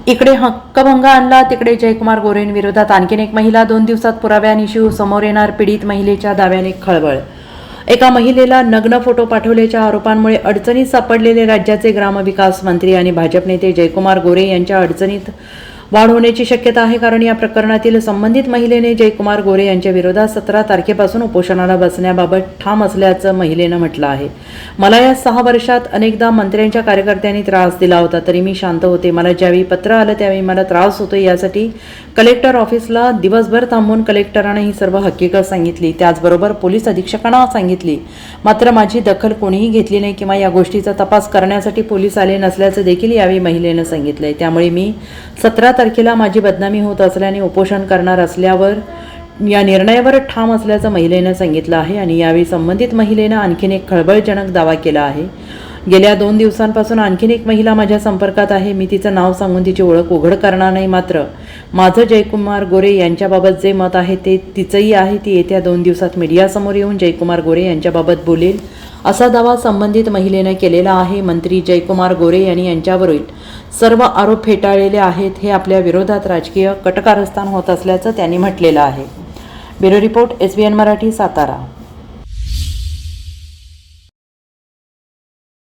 इकडे हक्कभंग आणला, तिकडे जयकुमार गोरेंविरोधात आणखीन एक महिला. 2 दिवसात पुराव्यानिशी समोर येणार पीडित महिलेच्या दाव्याने खळबळ. एका महिलेला नग्न फोटो पाठवल्याच्या आरोपांमुळे अडचणीत सापडलेले राज्याचे ग्रामविकास मंत्री आणि भाजप नेते जयकुमार गोरे यांच्या अडचणीत वाढ होण्याची शक्यता आहे. कारण या प्रकरणातील संबंधित महिलेने जयकुमार गोरे यांच्या विरोधात 17 तारखेपासून उपोषणाला बसण्याबाबत ठाम असल्याचं महिलेनं म्हटलं आहे. मला या 6 वर्षात अनेकदा मंत्र्यांच्या कार्यकर्त्यांनी त्रास दिला होता, तरी मी शांत होते. मला ज्यावेळी पत्र आलं त्यावेळी मला त्रास होतो. यासाठी कलेक्टर ऑफिसला दिवसभर थांबून कलेक्टरांना ही सर्व हकीकत सांगितली, त्याचबरोबर पोलीस अधीक्षकांना सांगितली. मात्र माझी दखल कोणीही घेतली नाही किंवा या गोष्टीचा तपास करण्यासाठी पोलीस आले नसल्याचं देखील यावेळी महिलेनं सांगितलंय. त्यामुळे मी 17 तारखेला माझी बदनामी होत असल्याने उपोषण करणार असल्यावर या निर्णयावर ठाम असल्याचं महिलेनं सांगितलं आहे. आणि यावेळी संबंधित महिलेनं आणखीन एक खळबळजनक दावा केला आहे. गेल्या 2 दिवसांपासून आणखीन एक महिला माझ्या संपर्कात आहे. मी तिचं नाव सांगून तिची ओळख उघड करणार नाही. मात्र माझं जयकुमार गोरे यांच्याबाबत जे मत आहे ते तिचंही आहे. ती येत्या 2 दिवसात मीडियासमोर येऊन जयकुमार गोरे यांच्याबाबत बोलेल, असा दावा संबंधित महिलेनं केलेला आहे. मंत्री जयकुमार गोरे यांनी यांच्यावरील सर्व आरोप फेटाळलेले आहेत. हे आपल्या विरोधात राजकीय कटकारस्थान होत असल्याचं त्यांनी म्हटलेलं आहे. Bureau report, SBN Marathi, Satara.